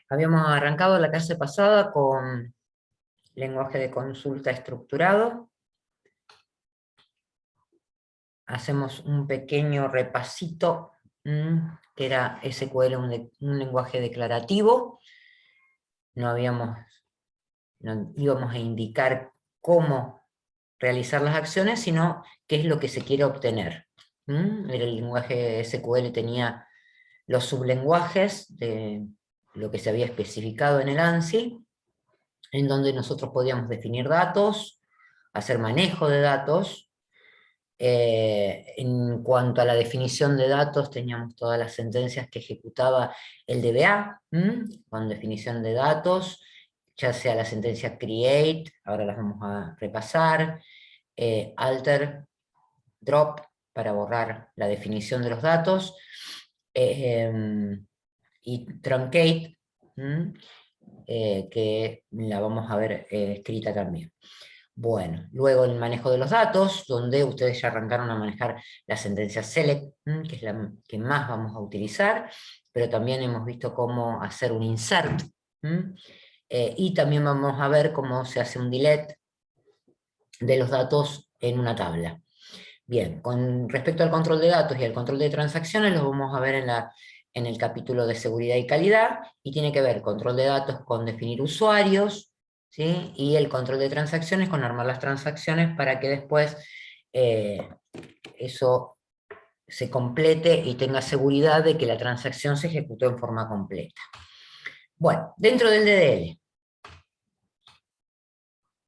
Habíamos arrancado la clase pasada con lenguaje de consulta estructurado. Hacemos un pequeño repasito, que era SQL, un lenguaje declarativo. No íbamos a indicar cómo realizar las acciones, sino qué es lo que se quiere obtener. El lenguaje SQL tenía los sublenguajes de lo que se había especificado en el ANSI, en donde nosotros podíamos definir datos, hacer manejo de datos. En cuanto a la definición de datos, teníamos todas las sentencias que ejecutaba el DBA, con definición de datos, ya sea la sentencia create, ahora las vamos a repasar, alter, drop, para borrar la definición de los datos, y truncate, que la vamos a ver escrita también. Bueno, luego el manejo de los datos, donde ustedes ya arrancaron a manejar la sentencia select, que es la que más vamos a utilizar, pero también hemos visto cómo hacer un insert, y también vamos a ver cómo se hace un delete de los datos en una tabla. Bien, con respecto al control de datos y al control de transacciones, los vamos a ver en el capítulo de seguridad y calidad, y tiene que ver control de datos con definir usuarios, ¿sí? Y el control de transacciones con armar las transacciones para que después eso se complete y tenga seguridad de que la transacción se ejecutó en forma completa. Bueno, dentro del DDL,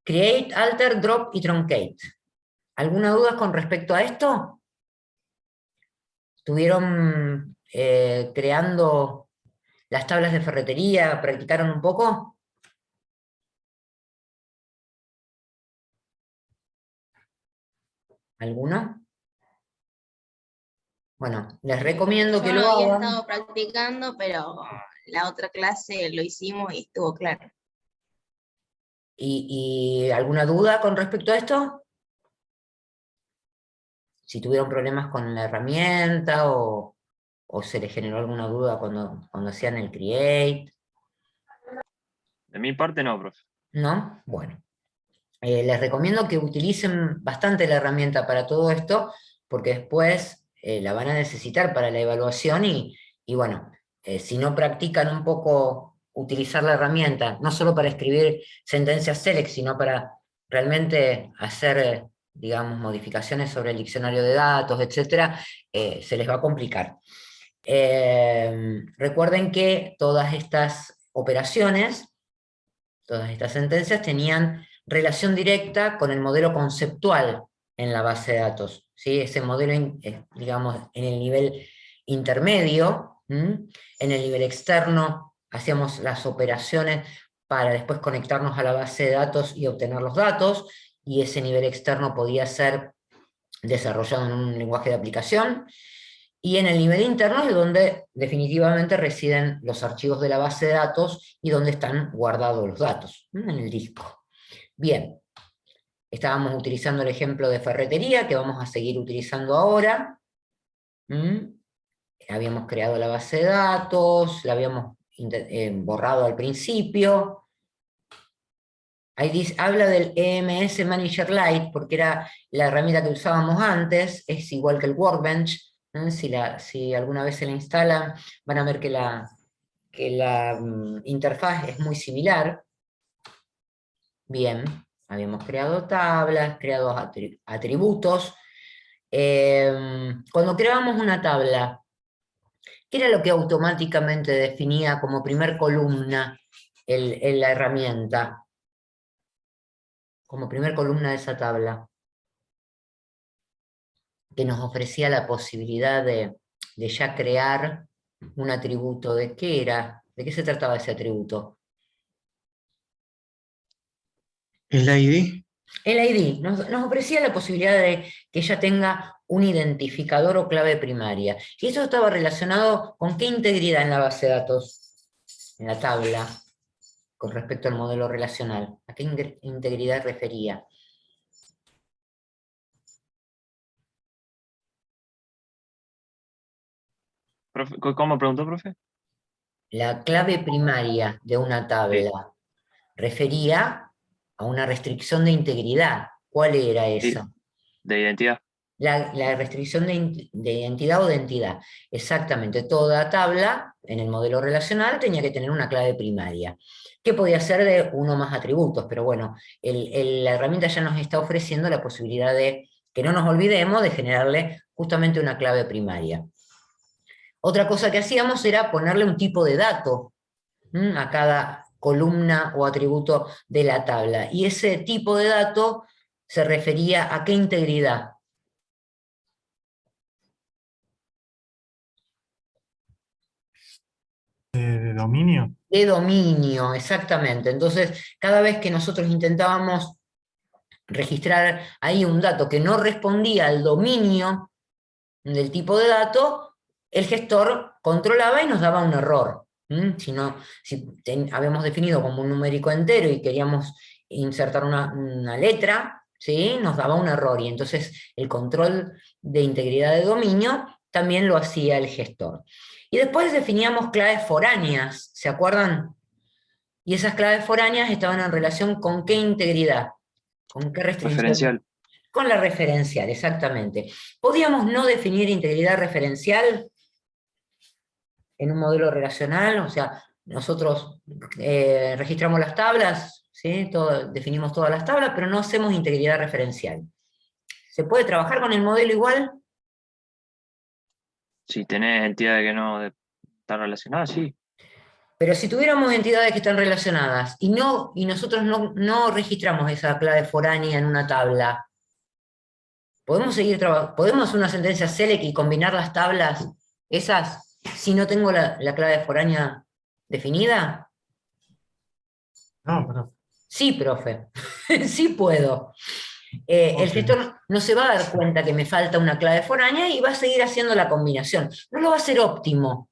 create, alter, drop y truncate. ¿Alguna duda con respecto a esto? ¿Estuvieron creando las tablas de ferretería? ¿Practicaron un poco? ¿Alguno? Bueno, les recomiendo Yo que no lo había hagan. estado practicando, pero la otra clase lo hicimos y estuvo claro. ¿Y alguna duda con respecto a esto? Si tuvieron problemas con la herramienta o se les generó alguna duda cuando hacían el create. De mi parte no, profe. ¿No? Bueno. Les recomiendo que utilicen bastante la herramienta para todo esto, porque después la van a necesitar para la evaluación y bueno, si no practican un poco utilizar la herramienta, no solo para escribir sentencias select, sino para realmente hacer, digamos, modificaciones sobre el diccionario de datos, etcétera, se les va a complicar. Recuerden que todas estas operaciones, todas estas sentencias tenían relación directa con el modelo conceptual en la base de datos, ¿sí? Ese modelo, digamos, en el nivel intermedio, en el nivel externo, hacíamos las operaciones para después conectarnos a la base de datos y obtener los datos, y ese nivel externo podía ser desarrollado en un lenguaje de aplicación, y en el nivel interno es donde definitivamente residen los archivos de la base de datos y donde están guardados los datos, en el disco. Bien, estábamos utilizando el ejemplo de ferretería que vamos a seguir utilizando ahora. Habíamos creado la base de datos, la habíamos borrado al principio. Ahí habla del EMS Manager Lite, porque era la herramienta que usábamos antes, es igual que el Workbench. Si alguna vez se la instalan, van a ver que la interfaz es muy similar. Bien, habíamos creado tablas, creado atributos. Cuando creábamos una tabla, ¿qué era lo que automáticamente definía como primer columna la herramienta? Como primer columna de esa tabla, que nos ofrecía la posibilidad de ya crear un atributo. ¿De qué era? ¿De qué se trataba ese atributo? El ID. El ID nos ofrecía la posibilidad de que ella tenga un identificador o clave primaria. Y eso estaba relacionado con qué integridad en la base de datos, en la tabla, con respecto al modelo relacional. ¿A qué integridad refería? Profe, ¿cómo preguntó, profe? La clave primaria de una tabla refería a una restricción de integridad. ¿Cuál era Sí, esa? de identidad. La restricción de identidad o de entidad. Exactamente, toda tabla en el modelo relacional tenía que tener una clave primaria, que podía ser de uno o más atributos, pero bueno, la herramienta ya nos está ofreciendo la posibilidad de que no nos olvidemos de generarle justamente una clave primaria. Otra cosa que hacíamos era ponerle un tipo de dato a cada columna o atributo de la tabla, y ese tipo de dato se refería a qué integridad. De dominio. De dominio, exactamente. Entonces, cada vez que nosotros intentábamos registrar ahí un dato que no respondía al dominio del tipo de dato, el gestor controlaba y nos daba un error. Si no, habíamos definido como un numérico entero y queríamos insertar una letra, ¿sí? Nos daba un error. Y entonces el control de integridad de dominio también lo hacía el gestor. Y después definíamos claves foráneas, ¿se acuerdan? Y esas claves foráneas estaban en relación con qué integridad, con qué restricción. Referencial. Con la referencial, exactamente. ¿Podíamos no definir integridad referencial en un modelo relacional? O sea, nosotros registramos las tablas, ¿sí? Definimos todas las tablas, pero no hacemos integridad referencial. ¿Se puede trabajar con el modelo igual? Si tenés entidades que no están relacionadas, sí. Pero si tuviéramos entidades que están relacionadas y nosotros no registramos esa clave foránea en una tabla, ¿podemos hacer una sentencia select y combinar las tablas esas si no tengo la clave foránea definida? No, pero. Sí, profe, sí puedo. El Ok. gestor no se va a dar cuenta que me falta una clave foránea y va a seguir haciendo la combinación. No lo va a hacer óptimo,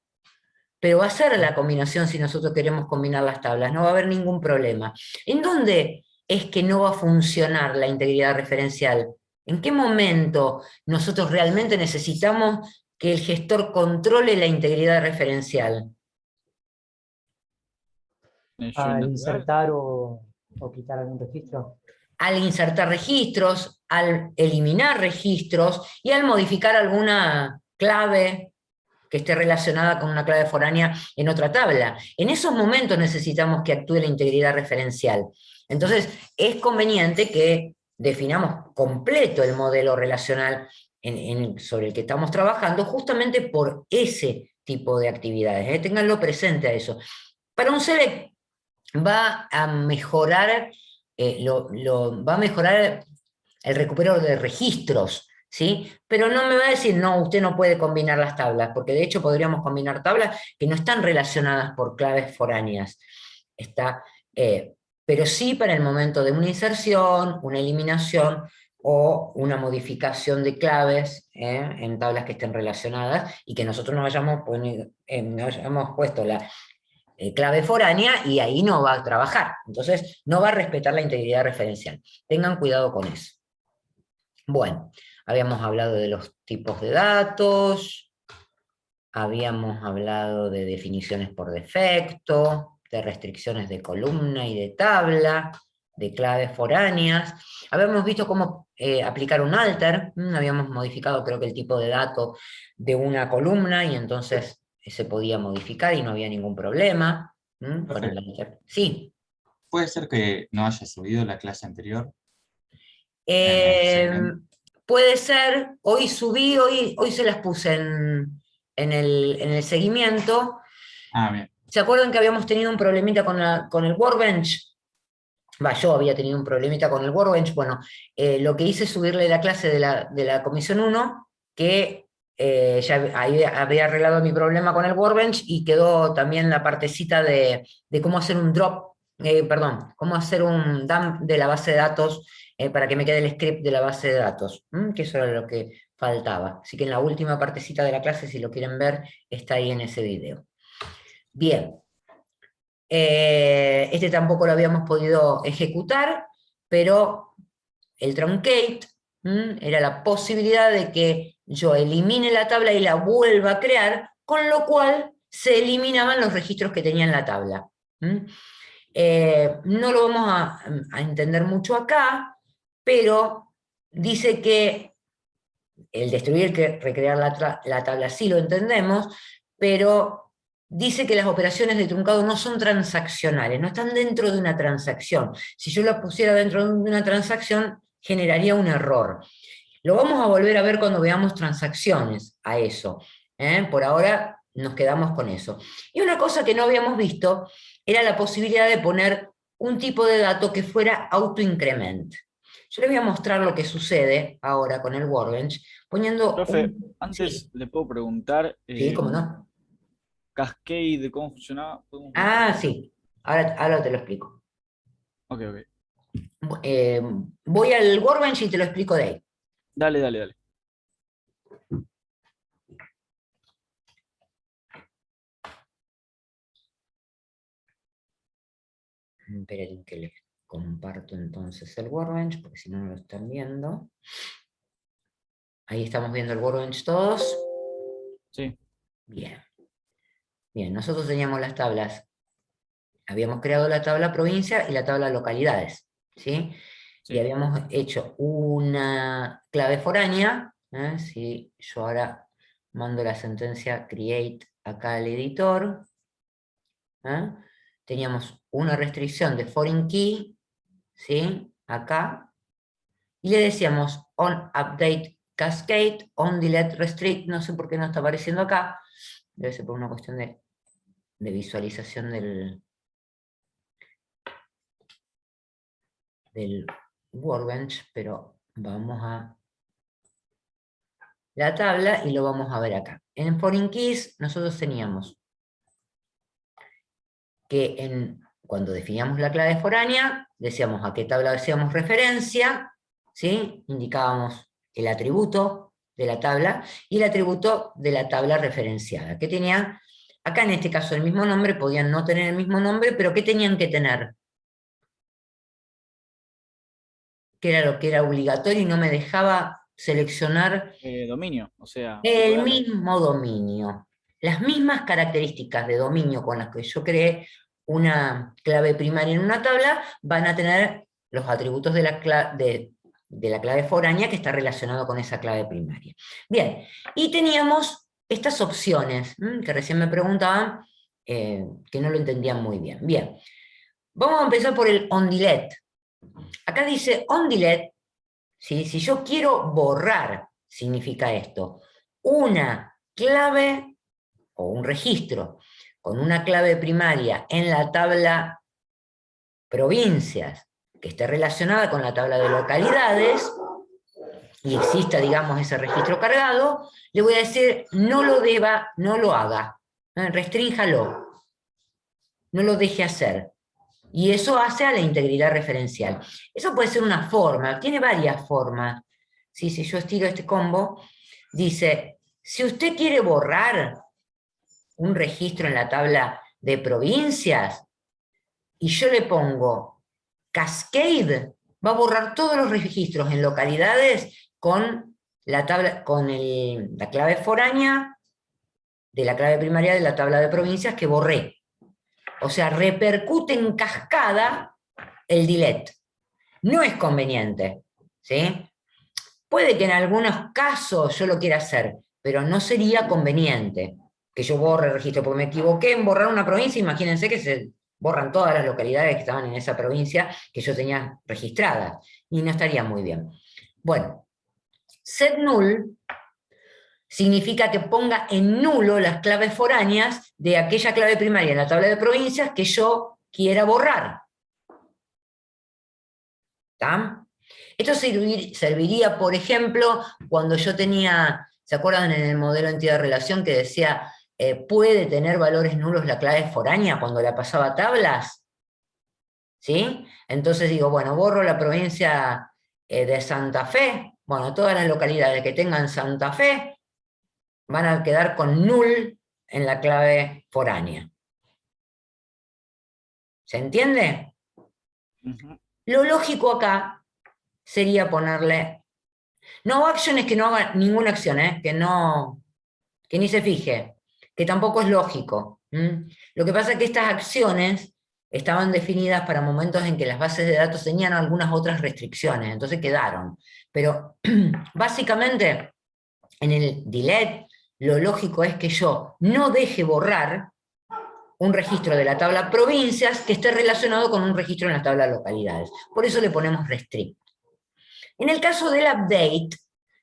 pero va a hacer la combinación si nosotros queremos combinar las tablas, no va a haber ningún problema. ¿En dónde es que no va a funcionar la integridad referencial? ¿En qué momento nosotros realmente necesitamos que el gestor controle la integridad referencial? Al insertar o quitar algún registro. Al insertar registros, al eliminar registros y al modificar alguna clave que esté relacionada con una clave foránea en otra tabla. En esos momentos necesitamos que actúe la integridad referencial. Entonces, es conveniente que definamos completo el modelo relacional sobre el que estamos trabajando, justamente por ese tipo de actividades. Ténganlo presente a eso. Para un select va a mejorar, va a mejorar el recupero de registros, ¿sí? Pero no me va a decir, no, usted no puede combinar las tablas, porque de hecho podríamos combinar tablas que no están relacionadas por claves foráneas. Está, pero sí para el momento de una inserción, una eliminación o una modificación de claves en tablas que estén relacionadas y que nosotros no no hayamos puesto la clave foránea y ahí no va a trabajar. Entonces, no va a respetar la integridad referencial. Tengan cuidado con eso. Bueno, habíamos hablado de los tipos de datos, habíamos hablado de definiciones por defecto, de restricciones de columna y de tabla, de claves foráneas. Habíamos visto cómo aplicar un alter, habíamos modificado creo que el tipo de dato de una columna y entonces se podía modificar y no había ningún problema con el alter. Sí. Puede ser que no haya subido la clase anterior en el Eh, segmento. Puede ser, hoy subí, hoy se las puse en el seguimiento. Ah, bien. ¿Se acuerdan que habíamos tenido un problemita con el Workbench? Yo había tenido un problemita con el Workbench. Bueno, lo que hice es subirle la clase de la comisión 1, que ya había arreglado mi problema con el Workbench y quedó también la partecita de cómo hacer un drop, perdón, cómo hacer un dump de la base de datos para que me quede el script de la base de datos, que eso era lo que faltaba. Así que en la última partecita de la clase, si lo quieren ver, está ahí en ese video. Bien. Este tampoco lo habíamos podido ejecutar, pero el truncate era la posibilidad de que yo elimine la tabla y la vuelva a crear, con lo cual se eliminaban los registros que tenía en la tabla. No lo vamos a entender mucho acá, pero dice que el destruir, que recrear la tabla sí lo entendemos, pero dice que las operaciones de truncado no son transaccionales, no están dentro de una transacción. Si yo las pusiera dentro de una transacción, generaría un error. Lo vamos a volver a ver cuando veamos transacciones a eso. Por ahora nos quedamos con eso. Y una cosa que no habíamos visto era la posibilidad de poner un tipo de dato que fuera autoincrement. Yo les voy a mostrar lo que sucede ahora con el Workbench, poniendo... Profe, antes Sí, le puedo preguntar, sí, cómo no. Cascade, ¿cómo funcionaba? Ah, sí, ahora te lo explico. Ok, ok. Voy al Workbench y te lo explico de ahí. Dale, dale, dale. Esperen que les comparto entonces el Workbench, porque si no, no lo están viendo. Ahí estamos viendo el Workbench todos. Sí, Bien. Bien, nosotros teníamos las tablas. Habíamos creado la tabla provincia y la tabla localidades, ¿sí? Y sí. habíamos hecho una clave foránea. Si yo ahora mando la sentencia create acá al editor, teníamos una restricción de foreign key, ¿sí? Acá, y le decíamos on update cascade, on delete restrict, no sé por qué no está apareciendo acá, debe ser por una cuestión de visualización del Workbench, pero vamos a la tabla y lo vamos a ver acá. En foreign keys nosotros teníamos que cuando definíamos la clave foránea, decíamos a qué tabla hacíamos referencia, ¿sí? Indicábamos el atributo de la tabla y el atributo de la tabla referenciada, que tenía, acá en este caso el mismo nombre, podían no tener el mismo nombre, pero ¿qué tenían que tener? Que era lo que era obligatorio y no me dejaba seleccionar Dominio, o sea, tipo de el datos. mismo dominio. Las mismas características de dominio con las que yo creé una clave primaria en una tabla, van a tener los atributos de la clave foránea que está relacionado con esa clave primaria. Bien, y teníamos estas opciones, que recién me preguntaban, que no lo entendían muy bien. Bien, vamos a empezar por el onDelete. Acá dice onDelete, ¿sí? Si yo quiero borrar, significa esto, una clave o un registro con una clave primaria en la tabla provincias que esté relacionada con la tabla de localidades y exista, digamos, ese registro cargado, le voy a decir no lo deba, no lo haga, restrínjalo, no lo deje hacer. Y eso hace a la integridad referencial. Eso puede ser una forma, tiene varias formas. ¿Sí? Si yo estiro este combo, dice, si usted quiere borrar un registro en la tabla de provincias, y yo le pongo Cascade, va a borrar todos los registros en localidades con la tabla, con la clave foránea de la clave primaria de la tabla de provincias que borré. O sea, repercute en cascada el delete. No es conveniente, ¿sí? Puede que en algunos casos yo lo quiera hacer, pero no sería conveniente que yo borre el registro, porque me equivoqué en borrar una provincia, imagínense que se borran todas las localidades que estaban en esa provincia que yo tenía registradas, y no estaría muy bien. Bueno, set null significa que ponga en nulo las claves foráneas de aquella clave primaria en la tabla de provincias que yo quiera borrar. ¿Está? Esto serviría, por ejemplo, cuando yo tenía, ¿se acuerdan en el modelo entidad-relación que decía puede tener valores nulos la clave foránea cuando la pasaba a tablas? ¿Sí? Entonces digo, bueno, borro la provincia de Santa Fe, bueno, todas las localidades que tengan Santa Fe van a quedar con null en la clave foránea. ¿Se entiende? Ujú. Lo lógico acá sería ponerle, no action es que no haga ninguna acción, que ni se fije. que tampoco es lógico. Lo que pasa es que estas acciones estaban definidas para momentos en que las bases de datos tenían algunas otras restricciones, entonces quedaron. Pero básicamente en el delete lo lógico es que yo no deje borrar un registro de la tabla provincias que esté relacionado con un registro en la tabla localidades. Por eso le ponemos restrict. En el caso del update,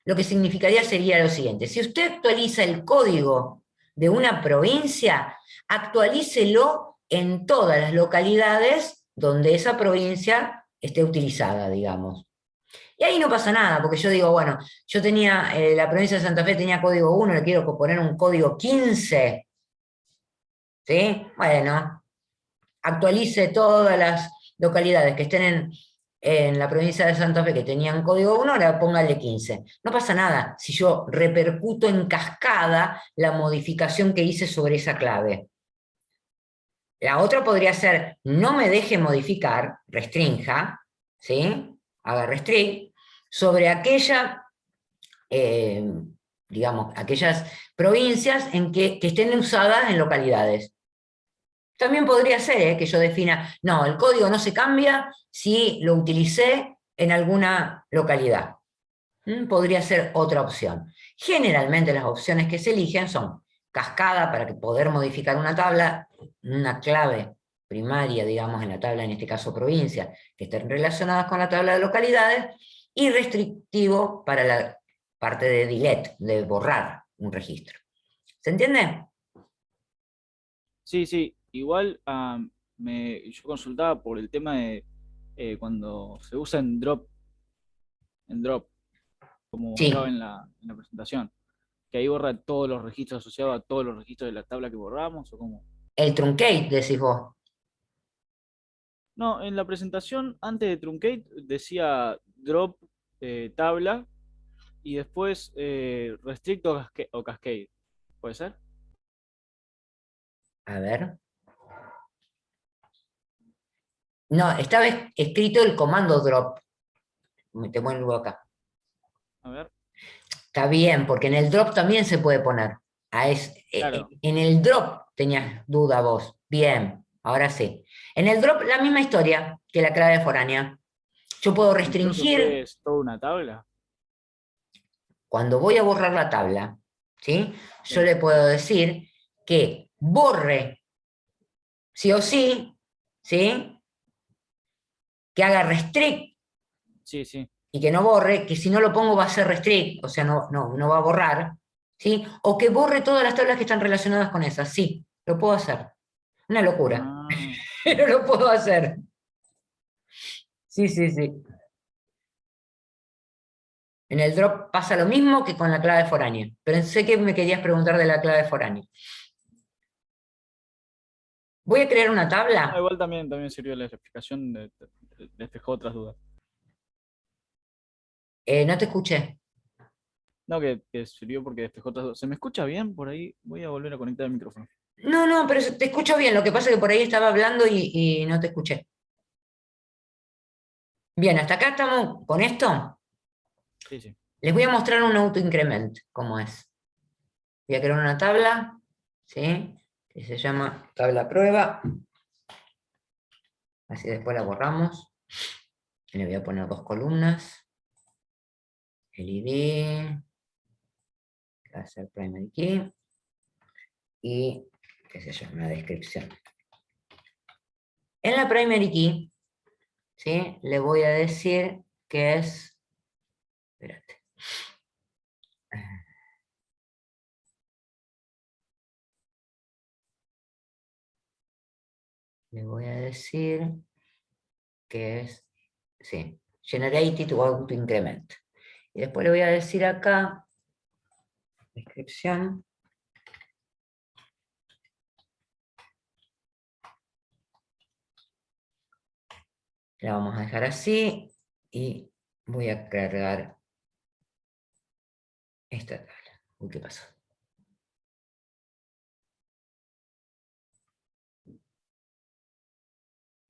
lo que significaría sería lo siguiente: si usted actualiza el código de una provincia, actualícelo en todas las localidades donde esa provincia esté utilizada, digamos. Y ahí no pasa nada, porque yo digo, bueno, yo tenía, la provincia de Santa Fe tenía código 1, le quiero poner un código 15, ¿sí? Bueno, actualice todas las localidades que estén en la provincia de Santa Fe que tenían código 1, ahora póngale 15. No pasa nada si yo repercuto en cascada la modificación que hice sobre esa clave. La otra podría ser, no me deje modificar, restrinja, ¿sí? Haga restrict, sobre aquella, digamos, aquellas provincias que estén usadas en localidades. También podría ser que yo defina, no, el código no se cambia si lo utilicé en alguna localidad. Podría ser otra opción. Generalmente las opciones que se eligen son cascada para poder modificar una tabla, una clave primaria, digamos, en la tabla, en este caso provincia, que estén relacionadas con la tabla de localidades, y restrictivo para la parte de delete, de borrar un registro. ¿Se entiende? Sí, sí. Igual yo consultaba por el tema de cuando se usa en drop, como mostraba Sí, en la presentación, que ahí borra todos los registros asociados a todos los registros de la tabla que borramos, o cómo. el truncate, decís vos. No, en la presentación, antes de Truncate, decía drop tabla y después restrict o cascade. ¿Puede ser? A ver. No, estaba escrito el comando drop. Te vuelvo acá. A ver, Está bien, porque en el drop también se puede poner. claro. En el drop tenías duda vos. Bien, ahora sí. En el drop la misma historia que la clave foránea. Yo puedo Entonces restringir es toda una tabla. cuando voy a borrar la tabla, ¿sí? Yo Sí, le puedo decir que borre sí o sí, ¿sí? Que haga restrict sí, sí. y que no borre, que si no lo pongo va a ser restrict, o sea, no va a borrar, ¿sí? O que borre todas las tablas que están relacionadas con esas, sí, lo puedo hacer. Una locura, Ah, pero lo puedo hacer. Sí, sí, sí. En el drop pasa lo mismo que con la clave foránea. Pensé que me querías preguntar de la clave foránea. Voy a crear una no, tabla. igual también sirvió la explicación, despejó otras dudas. No te escuché. No, que sirvió porque despejó otras dudas. ¿Se me escucha bien por ahí? Voy a volver a conectar el micrófono. No, pero te escucho bien. Lo que pasa es que por ahí estaba hablando y no te escuché. Bien, hasta acá estamos con esto. Sí, sí. Les voy a mostrar un autoincrement, cómo es. Voy a crear una tabla, ¿sí? Que se llama tabla prueba. Así después la borramos. Y le voy a poner 2 columnas. El ID, va a ser primary key. Y, qué sé yo, una descripción. En la primary key, ¿sí? Le voy a decir que es... Espérate. Le voy a decir que es... Sí, generated o autoincrement. Y después le voy a decir acá, descripción. La vamos a dejar así y voy a cargar esta tabla. Uy, ¿qué pasó?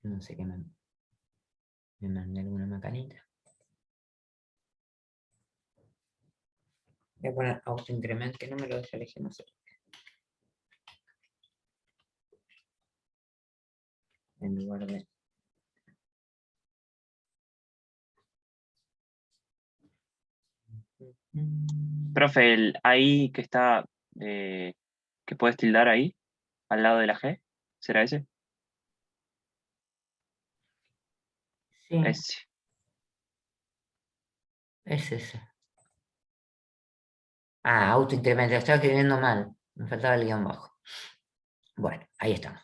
No sé qué me mandé alguna macanita. Voy a poner autoincrement que no me lo deja elegir, no sé. en lugar de... Profe, el ahí que está, que puedes tildar ahí, al lado de la G, ¿será ese? Sí, Ese. es ese. Ah, autoincremento, estaba escribiendo mal. Me faltaba el guión bajo. Bueno, ahí estamos.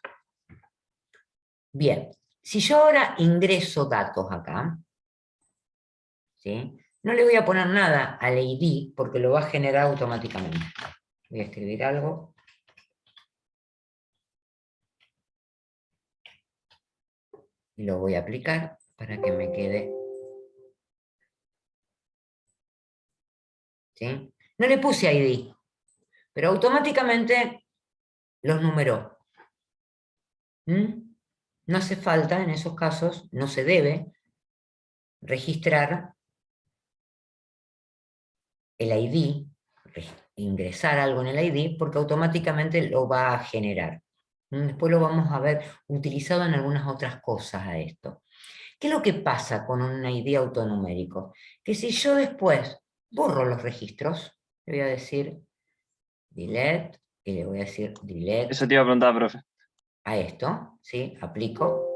Bien, si yo ahora ingreso datos acá, ¿sí? No le voy a poner nada al ID porque lo va a generar automáticamente. Voy a escribir algo. Y lo voy a aplicar para que me quede. ¿Sí? No le puse ID, pero automáticamente los numeró. ¿Mm? No hace falta, en esos casos, no se debe registrar el ID, ingresar algo en el ID, porque automáticamente lo va a generar. Después lo vamos a ver utilizado en algunas otras cosas a esto. ¿Qué es lo que pasa con un ID autonumérico? Que si yo después borro los registros, le voy a decir delete, y le voy a decir delete Eso te iba a preguntar, profe. a esto, ¿sí? Aplico,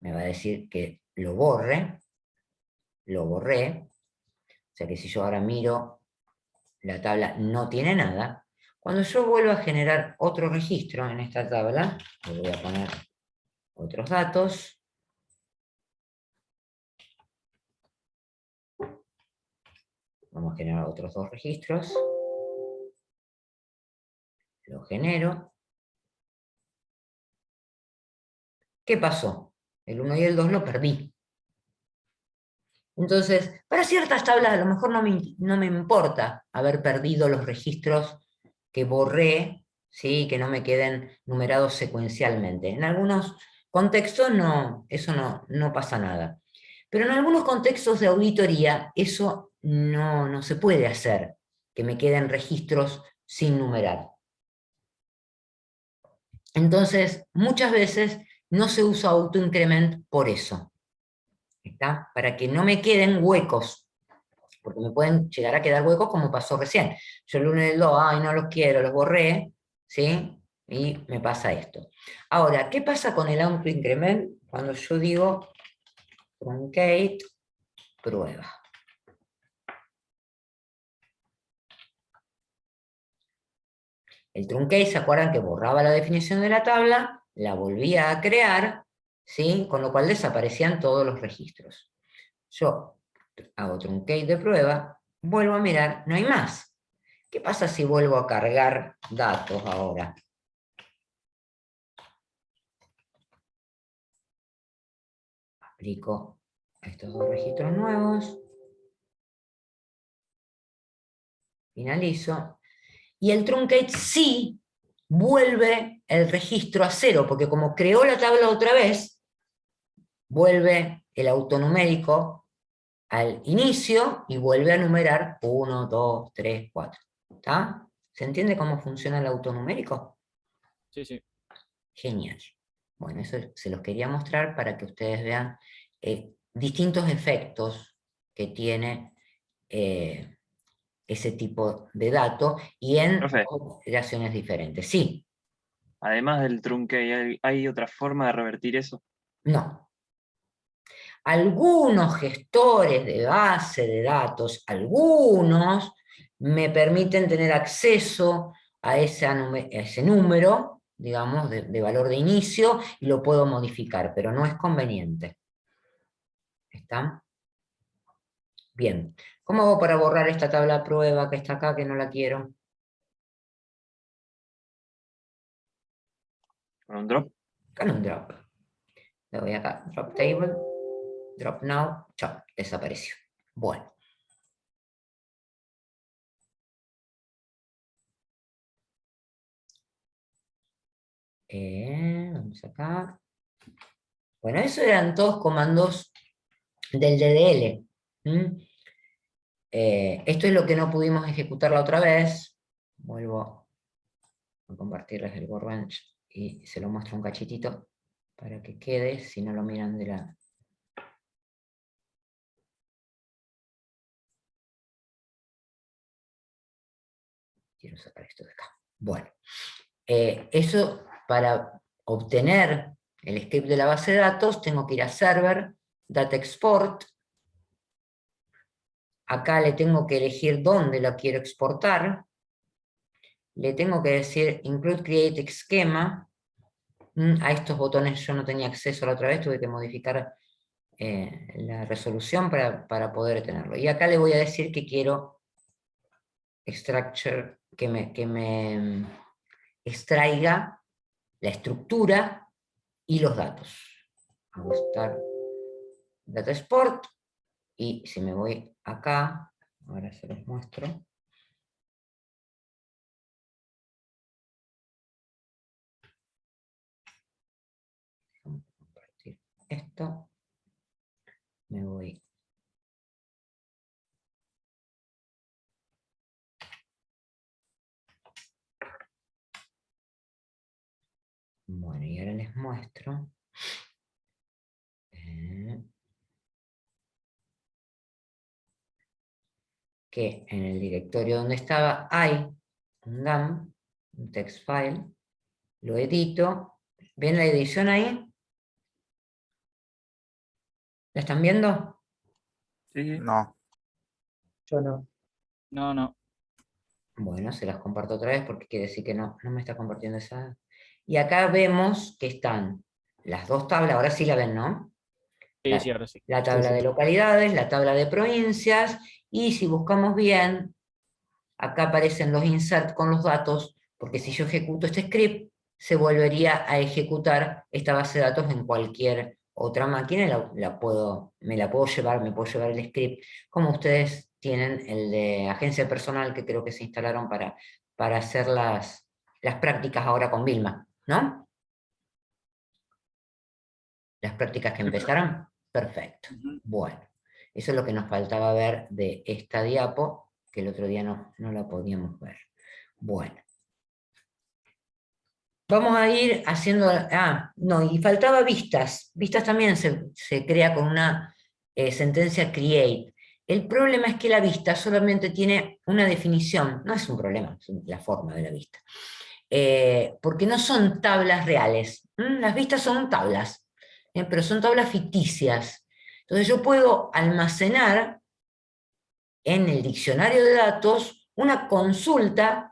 me va a decir que lo borre, lo borré, o sea que si yo ahora miro la tabla no tiene nada. Cuando yo vuelvo a generar otro registro en esta tabla, le voy a poner otros datos. Vamos a generar otros dos registros. Lo genero. ¿Qué pasó? El 1 y el 2 lo perdí. Entonces, para ciertas tablas a lo mejor no me importa haber perdido los registros que borré, ¿sí? Que no me queden numerados secuencialmente. En algunos contextos eso no pasa nada. Pero en algunos contextos de auditoría eso no se puede hacer, que me queden registros sin numerar. Entonces, muchas veces no se usa autoincrement por eso. ¿Está? Para que no me queden huecos, porque me pueden llegar a quedar huecos como pasó recién. Yo el 1 y el 2, ay, no los quiero, los borré, ¿sí? Y me pasa esto. Ahora, ¿qué pasa con el autoincrement cuando yo digo truncate prueba? El truncate, ¿se acuerdan que borraba la definición de la tabla? La volvía a crear, ¿sí? Con lo cual desaparecían todos los registros. Yo hago truncate de prueba, vuelvo a mirar, no hay más. ¿Qué pasa si vuelvo a cargar datos ahora? Aplico estos dos registros nuevos. Finalizo. Y el truncate sí vuelve el registro a cero, porque como creó la tabla otra vez, vuelve el autonumérico al inicio y vuelve a numerar 1, 2, 3, 4. ¿Está? ¿Se entiende cómo funciona el autonumérico? Sí, sí. Genial. Bueno, eso se los quería mostrar para que ustedes vean distintos efectos que tiene ese tipo de dato y en Profe, operaciones diferentes. Sí, además del trunque, ¿hay otra forma de revertir eso? no. Algunos gestores de base de datos, algunos me permiten tener acceso a ese número, digamos, de valor de inicio, y lo puedo modificar, pero no es conveniente. ¿Está? Bien. ¿Cómo hago para borrar esta tabla de prueba que está acá, que no la quiero? ¿Con un drop? Con un drop. Le voy acá, drop table, drop now, chao, desapareció. Bueno. Vamos acá. Bueno, eso eran todos comandos del DDL. Esto es lo que no pudimos ejecutar la otra vez. Vuelvo a compartirles el workbench y se lo muestro un cachitito para que quede, si no lo miran de la... Quiero sacar esto de acá. Bueno, eso para obtener el script de la base de datos, tengo que ir a Server, Data Export. Acá le tengo que elegir dónde lo quiero exportar. Le tengo que decir Include Create Schema. A estos botones yo no tenía acceso la otra vez, tuve que modificar la resolución para poder tenerlo. Y acá le voy a decir que quiero Structure, que me extraiga la estructura y los datos. Hago Start Data Export, y si me voy acá, ahora se los muestro. Vamos a compartir esto. Me voy. Bueno, y ahora les muestro. Que en el directorio donde estaba hay un DAM, un text file, lo edito. ¿Ven la edición ahí? ¿La están viendo? Sí. No. Yo no. No. Bueno, se las comparto otra vez porque quiere decir que no me está compartiendo esa. Y acá vemos que están las dos tablas, ahora sí la ven, ¿no? Sí, ahora sí. La tabla Sí. de localidades, la tabla de provincias, y si buscamos bien, acá aparecen los insert con los datos, porque si yo ejecuto este script, se volvería a ejecutar esta base de datos en cualquier otra máquina, y me puedo llevar el script, como ustedes tienen el de agencia personal, que creo que se instalaron para hacer las prácticas ahora con Vilma, ¿no? Las prácticas que empezaron. Perfecto. Bueno, eso es lo que nos faltaba ver de esta diapo, que el otro día no la podíamos ver. Bueno. Vamos a ir haciendo... no, y faltaba vistas. Vistas también se crea con una sentencia create. El problema es que la vista solamente tiene una definición. No es un problema, es la forma de la vista. Porque no son tablas reales. Las vistas son tablas, pero son tablas ficticias. Entonces yo puedo almacenar en el diccionario de datos una consulta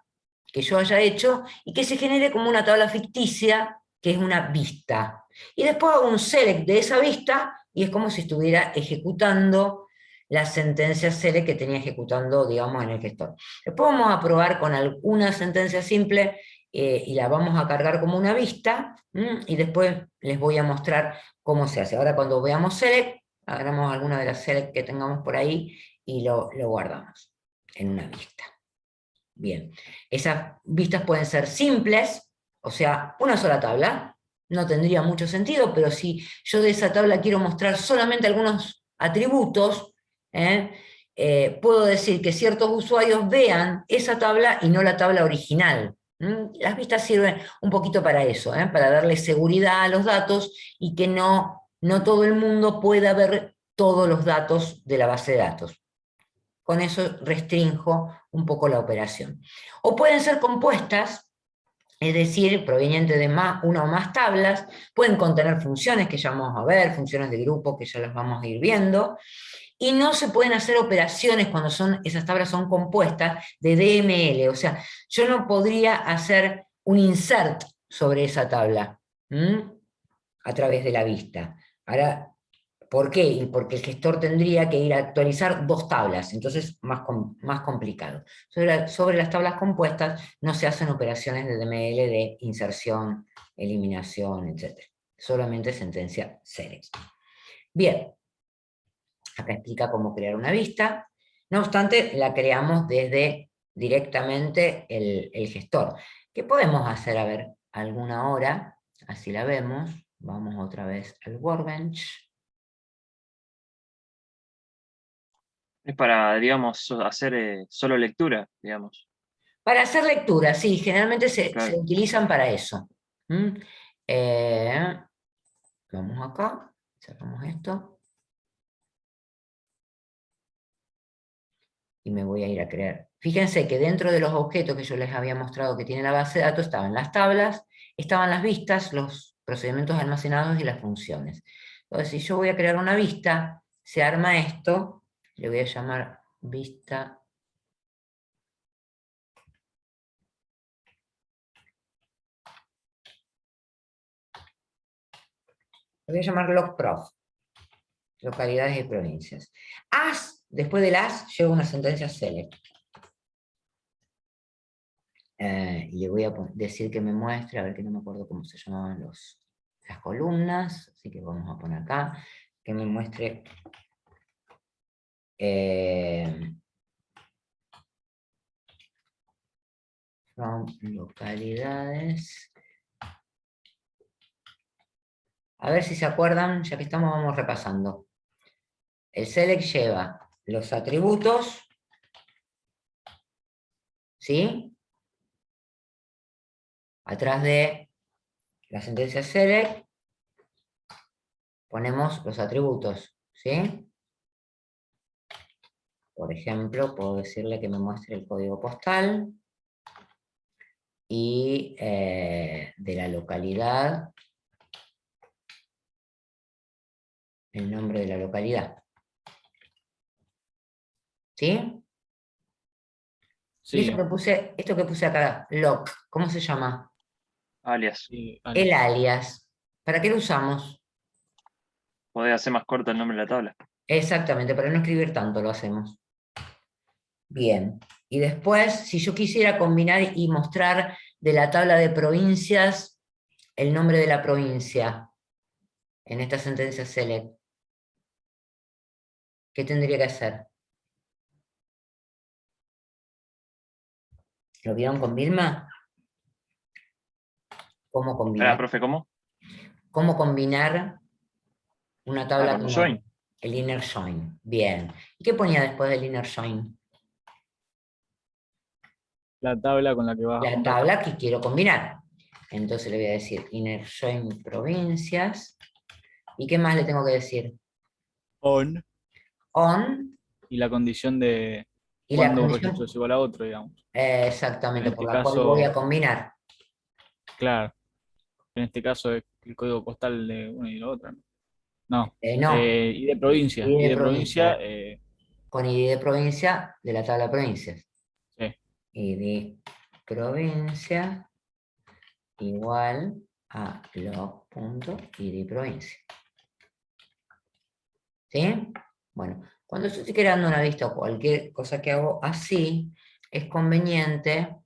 que yo haya hecho y que se genere como una tabla ficticia, que es una vista. Y después hago un select de esa vista y es como si estuviera ejecutando la sentencia select que tenía ejecutando, digamos, en el gestor. Después vamos a probar con alguna sentencia simple y la vamos a cargar como una vista, y después les voy a mostrar cómo se hace. Ahora cuando veamos select, agarramos alguna de las select que tengamos por ahí y lo guardamos en una vista. Bien, esas vistas pueden ser simples, o sea, una sola tabla, no tendría mucho sentido, pero si yo de esa tabla quiero mostrar solamente algunos atributos, puedo decir que ciertos usuarios vean esa tabla y no la tabla original. Las vistas sirven un poquito para eso, para darle seguridad a los datos y que no todo el mundo pueda ver todos los datos de la base de datos. Con eso restrinjo un poco la operación. O pueden ser compuestas, es decir, provenientes de una o más tablas, pueden contener funciones que ya vamos a ver, funciones de grupo que ya las vamos a ir viendo, y no se pueden hacer operaciones cuando esas tablas son compuestas de DML, o sea, yo no podría hacer un insert sobre esa tabla a través de la vista. Ahora, ¿por qué? Porque el gestor tendría que ir a actualizar dos tablas, entonces más complicado. Sobre las tablas compuestas no se hacen operaciones de DML de inserción, eliminación, etc. Solamente sentencia select. Bien, acá explica cómo crear una vista. No obstante, la creamos desde directamente el gestor. ¿Qué podemos hacer? A ver, alguna hora, así la vemos. Vamos otra vez al Workbench. Es para, digamos, hacer solo lectura, digamos. Para hacer lectura, sí, generalmente se Claro. utilizan para eso. Venimos acá, cerramos esto. Y me voy a ir a crear. Fíjense que dentro de los objetos que yo les había mostrado que tiene la base de datos estaban las tablas, estaban las vistas, los procedimientos almacenados y las funciones. Entonces, si yo voy a crear una vista, se arma esto, le voy a llamar vista. Le voy a llamar locprof, localidades y provincias. Después del lleva una sentencia select. Y le voy a decir que me muestre, a ver que no me acuerdo cómo se llamaban las columnas, así que vamos a poner acá, que me muestre from localidades. A ver si se acuerdan, ya que estamos, vamos repasando. El select lleva los atributos, ¿sí? Atrás de la sentencia select ponemos los atributos, ¿sí? Por ejemplo, puedo decirle que me muestre el código postal y de la localidad, el nombre de la localidad. ¿Sí? Sí, Y esto que puse acá, loc, ¿cómo se llama? Alias. sí, El alias. ¿Para qué lo usamos? Podés hacer más corto el nombre de la tabla. Exactamente, para no escribir tanto lo hacemos. Bien. Y después, si yo quisiera combinar y mostrar de la tabla de provincias el nombre de la provincia en esta sentencia select, ¿qué tendría que hacer? ¿Lo vieron con Vilma? ¿Cómo Espera, combinar? profe, ¿cómo? ¿Cómo combinar una tabla con con un otra? join. El inner join. Bien. ¿Y qué ponía después del inner join? la tabla con la que vas a La juntar. tabla que quiero combinar. Entonces le voy a decir inner join provincias. ¿Y qué más le tengo que decir? On On y la condición de y la cuando un registro condición es igual a otro, digamos. En exactamente por este la cual voy a caso, combinar. claro, en este caso es el código postal de uno y la otra. No. No, Y de provincia. ID Y de de provincia, provincia. Con ID de provincia de la tabla de provincias. sí. ID provincia igual a log.id provincia. ¿Sí? Bueno, cuando yo estoy creando una vista o cualquier cosa que hago así, es conveniente,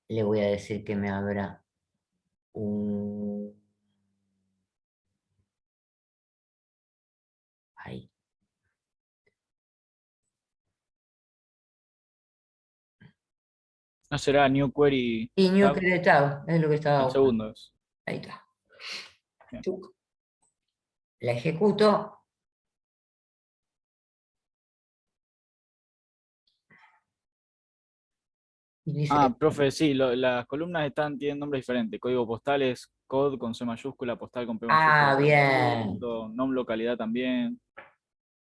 le voy a decir que me abra un... Ahí. No será new query Y New tab, Create Tab, es lo que estaba el buscando. segundo es. Ahí está. Bien. Chuc. La ejecuto. Y dice Ah, que profe, sí, las columnas tienen nombres diferentes. Código postal es code con C mayúscula, postal con P mayúscula. bien. Nom localidad también.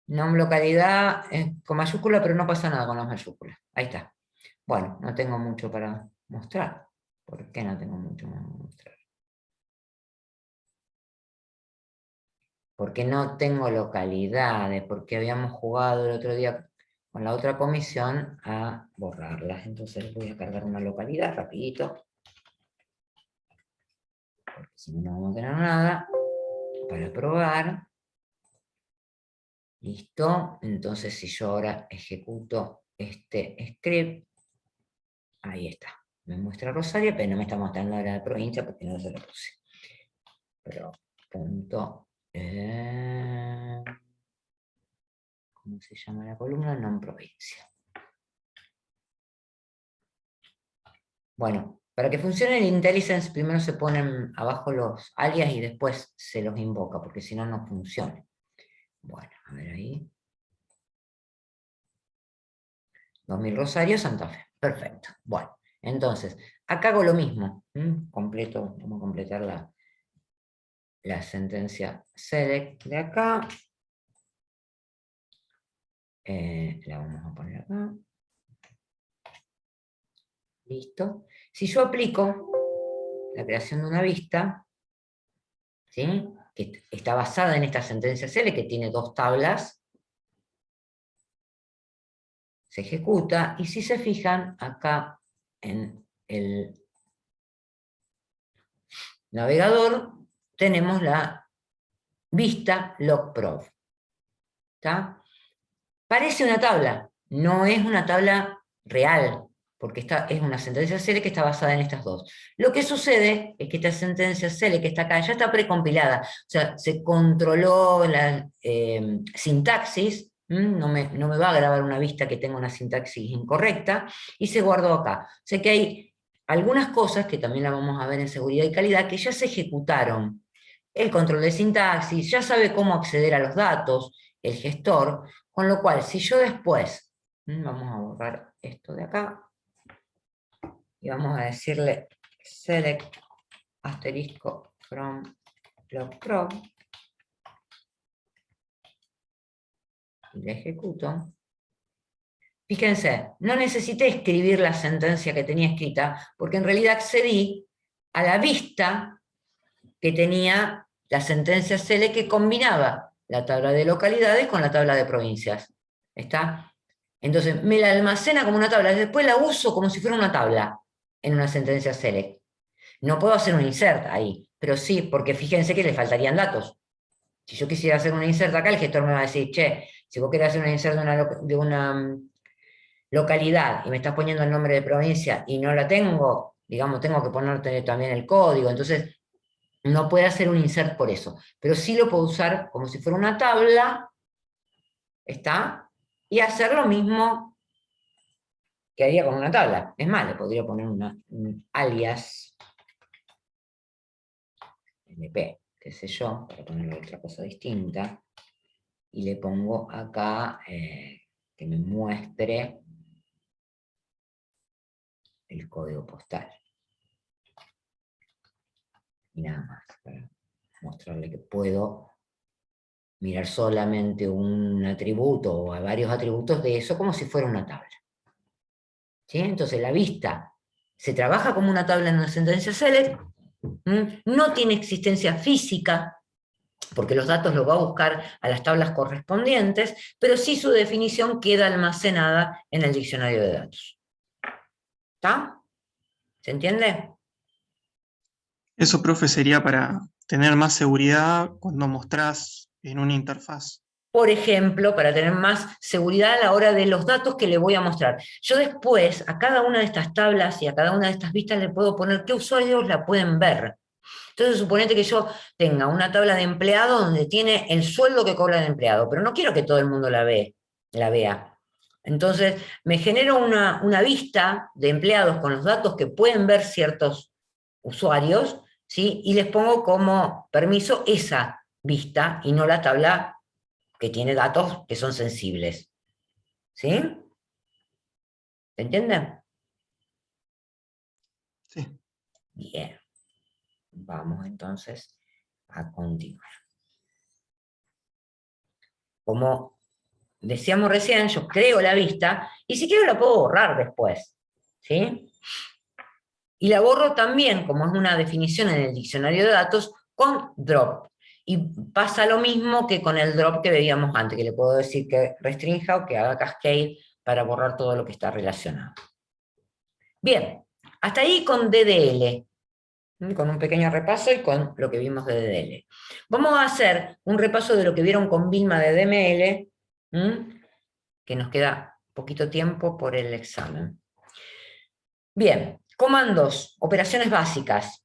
Nom localidad con mayúscula, pero no pasa nada con las mayúsculas. Ahí está. Bueno, no tengo mucho para mostrar. ¿Por qué no tengo mucho para mostrar? Porque no tengo localidades, porque habíamos jugado el otro día con la otra comisión a borrarlas. Entonces voy a cargar una localidad rapidito. Porque si no, no vamos a tener nada para probar. Listo. Entonces si yo ahora ejecuto este script, ahí está. Me muestra Rosario, pero no me está mostrando la provincia porque no se lo puse. Pero punto. ¿Cómo se llama la columna? Non provincia. Bueno, para que funcione el IntelliSense, primero se ponen abajo los alias y después se los invoca, porque si no, no funciona. Bueno, a ver ahí. 2000 Rosario, Santa Fe. Perfecto. Bueno, entonces, acá hago lo mismo. Completo, vamos a completar la sentencia select de acá. La vamos a poner acá. Listo. Si yo aplico la creación de una vista, ¿sí?, que está basada en esta sentencia select, que tiene 2 tablas, se ejecuta, y si se fijan, acá en el navegador tenemos la vista logprov. ¿Está? Parece una tabla, no es una tabla real, porque es una sentencia select que está basada en estas 2. Lo que sucede es que esta sentencia select que está acá ya está precompilada, o sea, se controló la sintaxis, no me va a grabar una vista que tenga una sintaxis incorrecta, y se guardó acá. O sea que hay algunas cosas, que también la vamos a ver en seguridad y calidad, que ya se ejecutaron. El control de sintaxis, ya sabe cómo acceder a los datos, el gestor, con lo cual, si yo después, vamos a borrar esto de acá, y vamos a decirle select asterisco from logprov, y le ejecuto. Fíjense, no necesité escribir la sentencia que tenía escrita, porque en realidad accedí a la vista que tenía la sentencia select, que combinaba la tabla de localidades con la tabla de provincias. ¿Está? Entonces me la almacena como una tabla, después la uso como si fuera una tabla en una sentencia select. No puedo hacer un insert ahí, pero sí, porque fíjense que le faltarían datos. Si yo quisiera hacer un insert acá, el gestor me va a decir, che, si vos querés hacer un insert de una localidad y me estás poniendo el nombre de provincia y no la tengo, digamos, tengo que ponerte también el código, entonces no puede hacer un insert por eso, pero sí lo puedo usar como si fuera una tabla, ¿está? Y hacer lo mismo que haría con una tabla. Es más, le podría poner un alias mp, qué sé yo, para ponerle otra cosa distinta, y le pongo acá que me muestre el código postal. Y nada más, para mostrarle que puedo mirar solamente un atributo o a varios atributos de eso como si fuera una tabla. ¿Sí? Entonces la vista se trabaja como una tabla en una sentencia select, no tiene existencia física, porque los datos los va a buscar a las tablas correspondientes, pero sí su definición queda almacenada en el diccionario de datos. ¿Está? ¿Se entiende? Eso, profe, sería para tener más seguridad cuando mostrás en una interfaz. Por ejemplo, para tener más seguridad a la hora de los datos que le voy a mostrar. Yo después, a cada una de estas tablas y a cada una de estas vistas le puedo poner qué usuarios la pueden ver. Entonces, suponete que yo tenga una tabla de empleado donde tiene el sueldo que cobra el empleado, pero no quiero que todo el mundo la vea. Entonces, me genero una vista de empleados con los datos que pueden ver ciertos usuarios, ¿sí? Y les pongo como permiso esa vista y no la tabla que tiene datos que son sensibles. ¿Sí? ¿Se entiende? Sí. Bien. Vamos entonces a continuar. Como decíamos recién, yo creo la vista, y si quiero la puedo borrar después. ¿Sí? Y la borro también, como es una definición en el diccionario de datos, con drop. Y pasa lo mismo que con el drop que veíamos antes, que le puedo decir que restrinja o que haga cascade para borrar todo lo que está relacionado. Bien, hasta ahí con DDL, con un pequeño repaso y con lo que vimos de DDL. Vamos a hacer un repaso de lo que vieron con Vilma de DML, que nos queda poquito tiempo por el examen. Bien, comandos, operaciones básicas,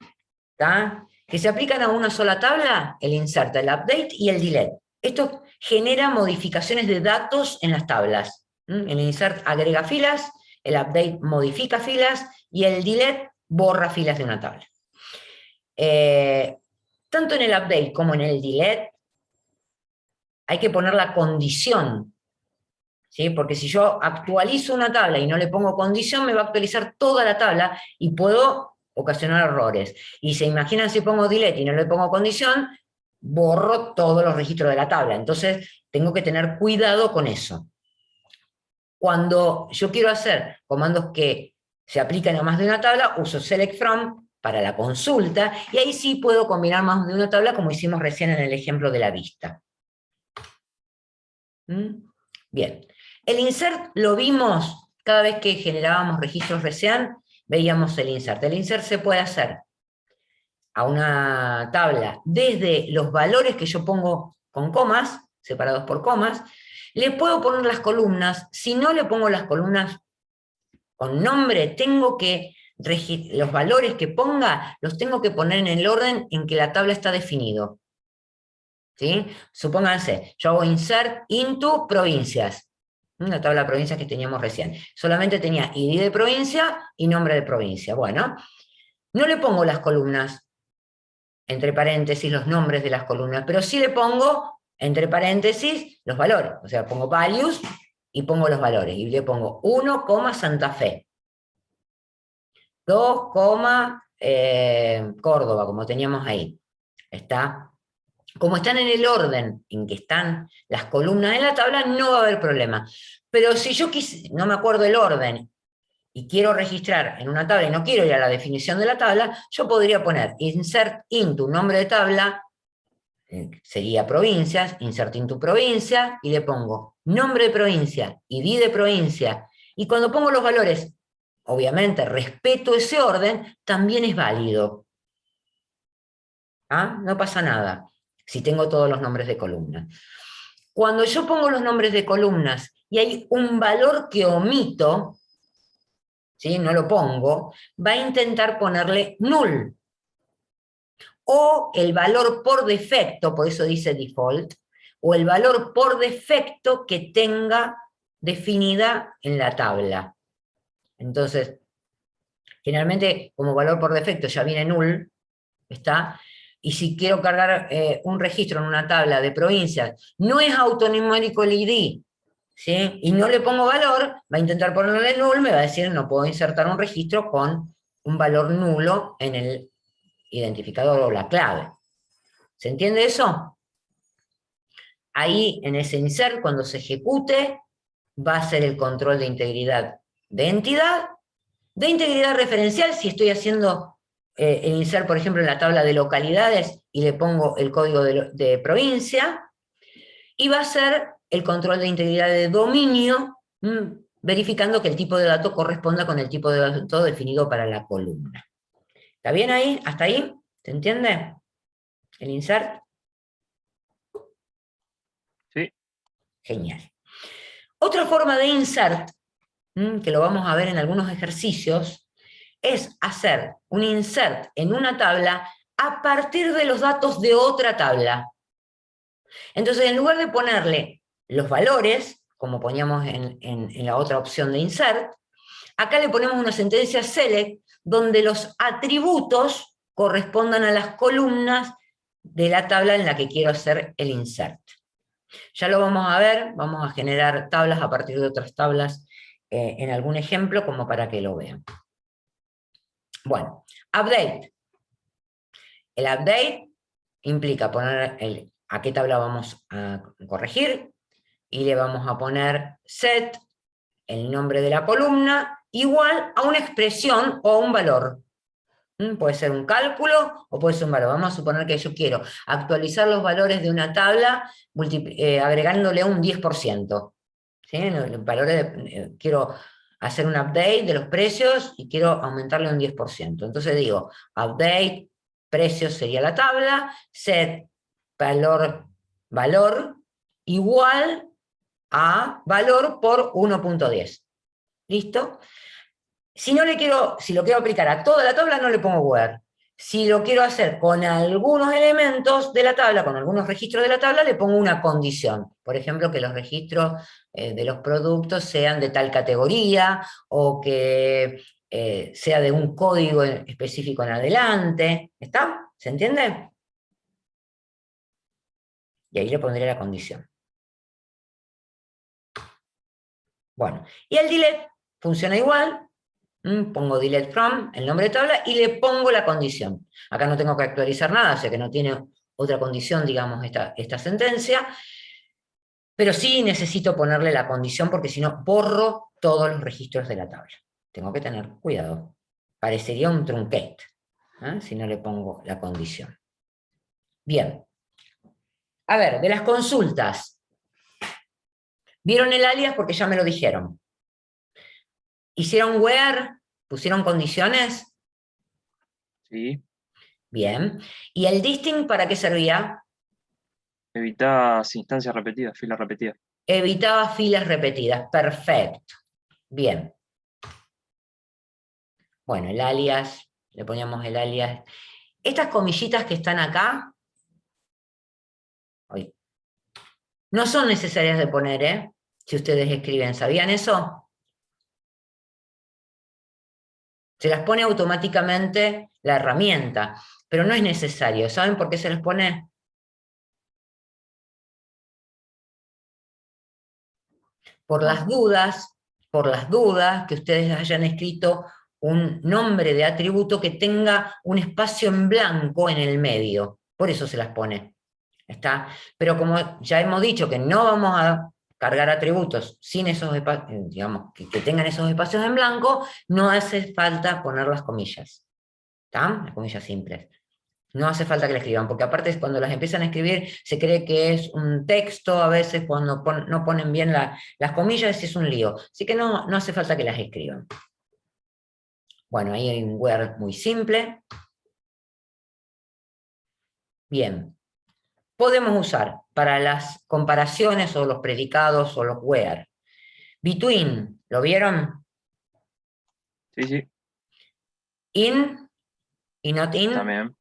¿tá? Que se aplican a una sola tabla, el insert, el update y el delete. Esto genera modificaciones de datos en las tablas. El insert agrega filas, el update modifica filas y el delete borra filas de una tabla. Tanto en el update como en el delete hay que poner la condición, ¿sí? Porque si yo actualizo una tabla y no le pongo condición, me va a actualizar toda la tabla y puedo ocasionar errores. Y se imaginan si pongo delete y no le pongo condición, borro todos los registros de la tabla. Entonces tengo que tener cuidado con eso. Cuando yo quiero hacer comandos que se aplican a más de una tabla, uso select from para la consulta, y ahí sí puedo combinar más de una tabla, como hicimos recién en el ejemplo de la vista. Bien. El insert lo vimos cada vez que generábamos registros RECEAN, veíamos el insert. El insert se puede hacer a una tabla desde los valores que yo pongo con comas, separados por comas, le puedo poner las columnas. Si no le pongo las columnas con nombre, tengo que los valores que ponga los tengo que poner en el orden en que la tabla está definido. ¿Sí? Supónganse, yo hago insert into provincias, una tabla de provincias que teníamos recién. Solamente tenía ID de provincia y nombre de provincia. Bueno, no le pongo las columnas, entre paréntesis, los nombres de las columnas, pero sí le pongo, entre paréntesis, los valores. O sea, pongo values y pongo los valores. Y le pongo 1, Santa Fe. 2, Córdoba, como teníamos ahí. Está. Como están en el orden en que están las columnas de la tabla, no va a haber problema. Pero si yo no me acuerdo el orden y quiero registrar en una tabla y no quiero ir a la definición de la tabla, yo podría poner insert into nombre de tabla, sería provincias, insert into provincia, y le pongo nombre de provincia, ID de provincia, y cuando pongo los valores, obviamente respeto ese orden, también es válido. ¿Ah? No pasa nada si tengo todos los nombres de columnas. Cuando yo pongo los nombres de columnas y hay un valor que omito, ¿sí? No lo pongo, va a intentar ponerle null. O el valor por defecto, por eso dice default, o el valor por defecto que tenga definida en la tabla. Entonces, generalmente como valor por defecto ya viene null, ¿está? Y si quiero cargar un registro en una tabla de provincias, no es autonumérico el ID, ¿sí? Y no le pongo valor, va a intentar ponerle null, me va a decir no puedo insertar un registro con un valor nulo en el identificador o la clave. ¿Se entiende eso? Ahí en ese insert, cuando se ejecute, va a ser el control de integridad de entidad, de integridad referencial, si estoy haciendo el insert, por ejemplo, en la tabla de localidades y le pongo el código de provincia, y va a ser el control de integridad de dominio, verificando que el tipo de dato corresponda con el tipo de dato definido para la columna. ¿Está bien ahí? ¿Hasta ahí? ¿Se entiende? ¿El insert? Sí. Genial. Otra forma de insert, que lo vamos a ver en algunos ejercicios, es hacer un insert en una tabla a partir de los datos de otra tabla. Entonces, en lugar de ponerle los valores, como poníamos en la otra opción de insert, acá le ponemos una sentencia select, donde los atributos correspondan a las columnas de la tabla en la que quiero hacer el insert. Ya lo vamos a ver, vamos a generar tablas a partir de otras tablas en algún ejemplo, como para que lo vean. Bueno, update. El update implica poner a qué tabla vamos a corregir, y le vamos a poner set, el nombre de la columna, igual a una expresión o un valor. Puede ser un cálculo o puede ser un valor. Vamos a suponer que yo quiero actualizar los valores de una tabla agregándole un 10%. ¿Sí? Quiero hacer un update de los precios y quiero aumentarle un 10%. Entonces digo, update, precios sería la tabla, set, valor igual a valor por 1.10. ¿Listo? Si lo quiero aplicar a toda la tabla, no le pongo where. Si lo quiero hacer con algunos elementos de la tabla, con algunos registros de la tabla, le pongo una condición. Por ejemplo, que los registros de los productos sean de tal categoría, o que sea de un código específico en adelante. ¿Está? ¿Se entiende? Y ahí le pondré la condición. Bueno, y el delete funciona igual. Pongo delete from, el nombre de tabla, y le pongo la condición. Acá no tengo que actualizar nada, o sea que no tiene otra condición, digamos, esta sentencia, pero sí necesito ponerle la condición porque si no borro todos los registros de la tabla. Tengo que tener cuidado. Parecería un truncate, si no le pongo la condición. Bien. A ver, de las consultas. ¿Vieron el alias? Porque ya me lo dijeron. ¿Hicieron where? ¿Pusieron condiciones? Sí. Bien. ¿Y el distinct para qué servía? Evitas instancias repetidas, filas repetidas. Evitaba filas repetidas. Perfecto. Bien. Bueno, el alias, le poníamos el alias. Estas comillitas que están acá, no son necesarias de poner, ¿eh? Si ustedes escriben, ¿sabían eso? Se las pone automáticamente la herramienta, pero no es necesario. ¿Saben por qué se les pone? Por las dudas que ustedes hayan escrito un nombre de atributo que tenga un espacio en blanco en el medio. Por eso se las pone. ¿Está? Pero como ya hemos dicho que no vamos a cargar atributos sin esos digamos, que tengan esos espacios en blanco, no hace falta poner las comillas. ¿Está? Las comillas simples. No hace falta que la escriban, porque aparte cuando las empiezan a escribir se cree que es un texto, a veces cuando no ponen bien las comillas es un lío. Así que no hace falta que las escriban. Bueno, ahí hay un where muy simple. Bien. Podemos usar para las comparaciones o los predicados o los where. Between, ¿lo vieron? Sí, sí, In y not in. también.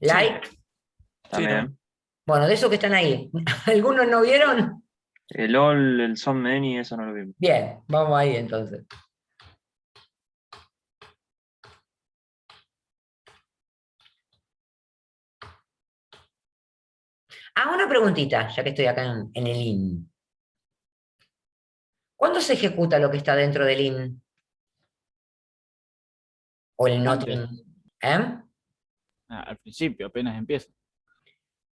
Like. También. Bueno, de esos que están ahí. ¿Algunos no vieron? El all, el some many, eso no lo vimos. Bien, vamos ahí entonces. Una preguntita, ya que estoy acá en el in. ¿Cuándo se ejecuta lo que está dentro del in? O el not Antes. in. ¿Eh? Al principio, apenas empieza.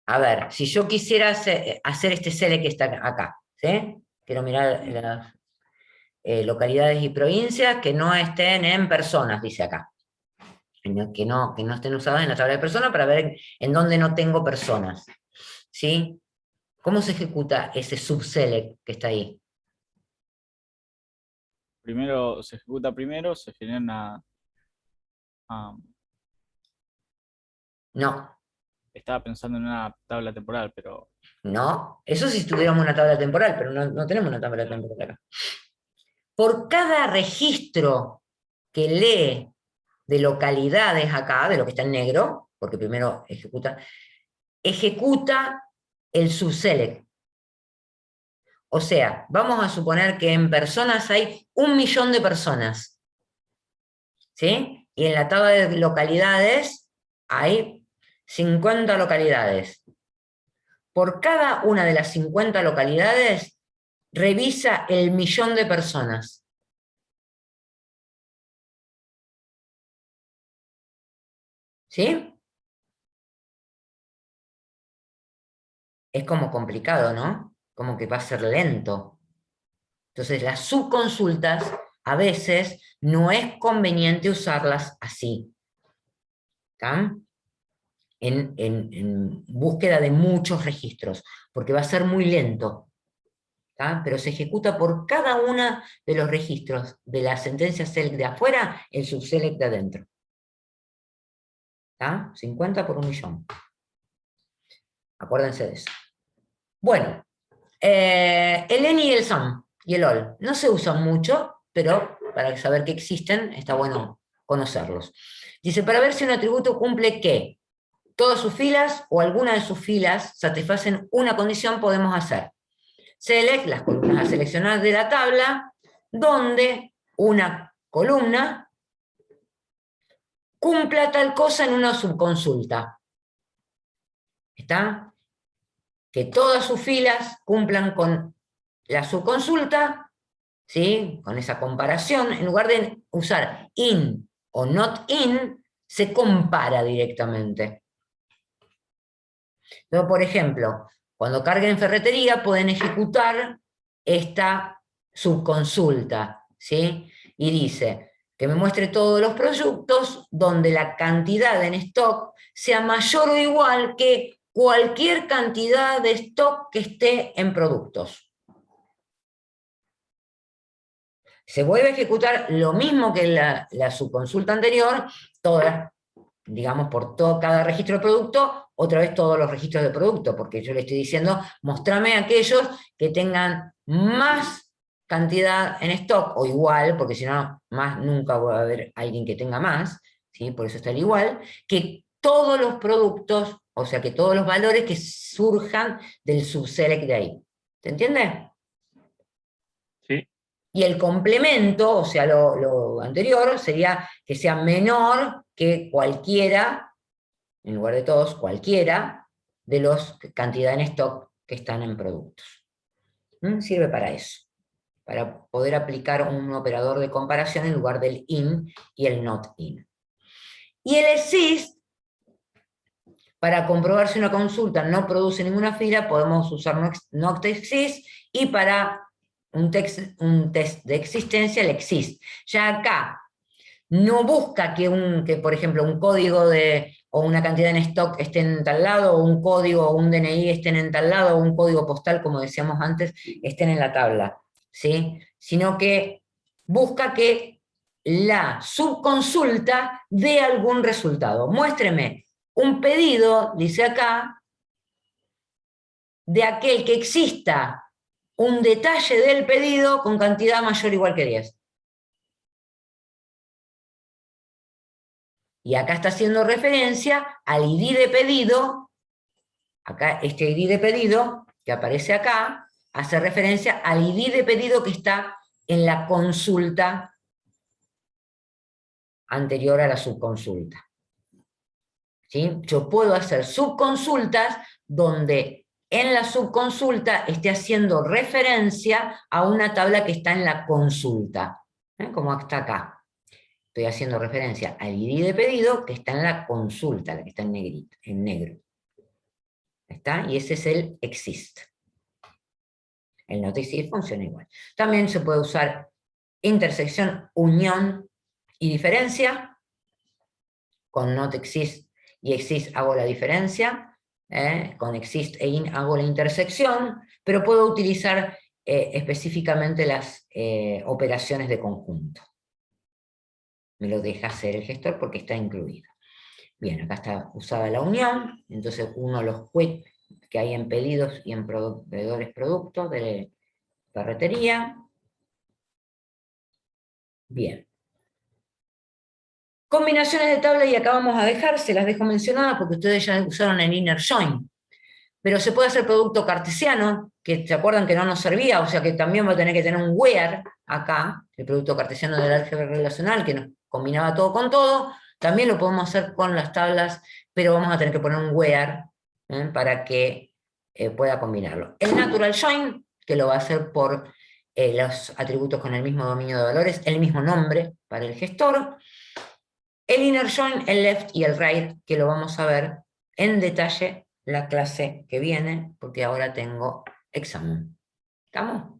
A ver, si yo quisiera hacer este select que está acá, ¿sí? Quiero mirar las localidades y provincias que no estén en personas, dice acá. Que no estén usadas en la tabla de personas para ver en dónde no tengo personas. ¿Sí? ¿Cómo se ejecuta ese subselect que está ahí? Primero se ejecuta primero, se genera una. No, Estaba pensando en una tabla temporal, pero no. Eso si tuviéramos una tabla temporal, pero no tenemos una tabla temporal acá. Por cada registro que lee de localidades acá, de lo que está en negro, porque primero ejecuta el subselect. O sea, vamos a suponer que en personas hay 1 millón de personas. ¿Sí? Y en la tabla de localidades hay 50 localidades. Por cada una de las 50 localidades, revisa el 1.000.000 de personas. ¿Sí? Es como complicado, ¿no? Como que va a ser lento. Entonces, las subconsultas, a veces, no es conveniente usarlas así. ¿Está? En búsqueda de muchos registros, porque va a ser muy lento. ¿Está? Pero se ejecuta por cada uno de los registros de la sentencia select de afuera, el subselect de adentro. ¿Está? 50 por 1.000.000. Acuérdense de eso. Bueno, el any y el some y el all no se usan mucho, pero para saber que existen está bueno conocerlos. Dice, para ver si un atributo cumple ¿qué? Todas sus filas o alguna de sus filas satisfacen una condición, podemos hacer select, las columnas a seleccionar de la tabla, donde una columna cumpla tal cosa en una subconsulta. ¿Está? Que todas sus filas cumplan con la subconsulta, ¿sí? Con esa comparación, en lugar de usar in o not in, se compara directamente. Entonces, por ejemplo, cuando carguen ferretería pueden ejecutar esta subconsulta, ¿sí? Y dice que me muestre todos los productos donde la cantidad en stock sea mayor o igual que cualquier cantidad de stock que esté en productos. Se vuelve a ejecutar lo mismo que la subconsulta anterior, todas, digamos, por todo cada registro de producto, otra vez todos los registros de producto, porque yo le estoy diciendo, mostrame aquellos que tengan más cantidad en stock, o igual, porque si no, más nunca va a haber alguien que tenga más, ¿sí? Por eso está el igual, que todos los productos, o sea, que todos los valores que surjan del subselect de ahí. ¿Se entiende? Sí. Y el complemento, o sea, lo anterior, sería que sea menor que cualquiera, en lugar de todos, cualquiera de los cantidad en stock que están en productos. Sirve para eso, para poder aplicar un operador de comparación en lugar del in y el not in. Y el exist, para comprobar si una consulta no produce ninguna fila, podemos usar not exist, y para un test de existencia, el exist. Ya acá no busca que por ejemplo, un código o una cantidad en stock estén en tal lado, o un código o un DNI estén en tal lado, o un código postal, como decíamos antes, estén en la tabla, ¿sí? Sino que busca que la subconsulta dé algún resultado. Muéstreme un pedido, dice acá, de aquel que exista un detalle del pedido con cantidad mayor o igual que 10. Y acá está haciendo referencia al ID de pedido, acá este ID de pedido que aparece acá, hace referencia al ID de pedido que está en la consulta anterior a la subconsulta. ¿Sí? Yo puedo hacer subconsultas donde en la subconsulta esté haciendo referencia a una tabla que está en la consulta, como está acá. Estoy haciendo referencia al ID de pedido que está en la consulta, la que está en negrito, en negro. ¿Está? Y ese es el exist. El not exist funciona igual. También se puede usar intersección, unión y diferencia. Con not exist y exist hago la diferencia. Con exist e in hago la intersección. Pero puedo utilizar específicamente las operaciones de conjunto. Me lo deja hacer el gestor porque está incluido. Bien, acá está usada la unión, entonces uno los quit que hay en pedidos y en proveedores productos de ferretería. Bien. Combinaciones de tabla, y acá vamos a dejar, se las dejo mencionadas porque ustedes ya usaron el inner join. Pero se puede hacer producto cartesiano, que se acuerdan que no nos servía, o sea que también va a tener que tener un where acá, el producto cartesiano del álgebra relacional, que nos combinaba todo con todo. También lo podemos hacer con las tablas, pero vamos a tener que poner un where para que pueda combinarlo. El natural join, que lo va a hacer por los atributos con el mismo dominio de valores, el mismo nombre para el gestor. El inner join, el left y el right, que lo vamos a ver en detalle la clase que viene, porque ahora tengo examen. ¿Estamos?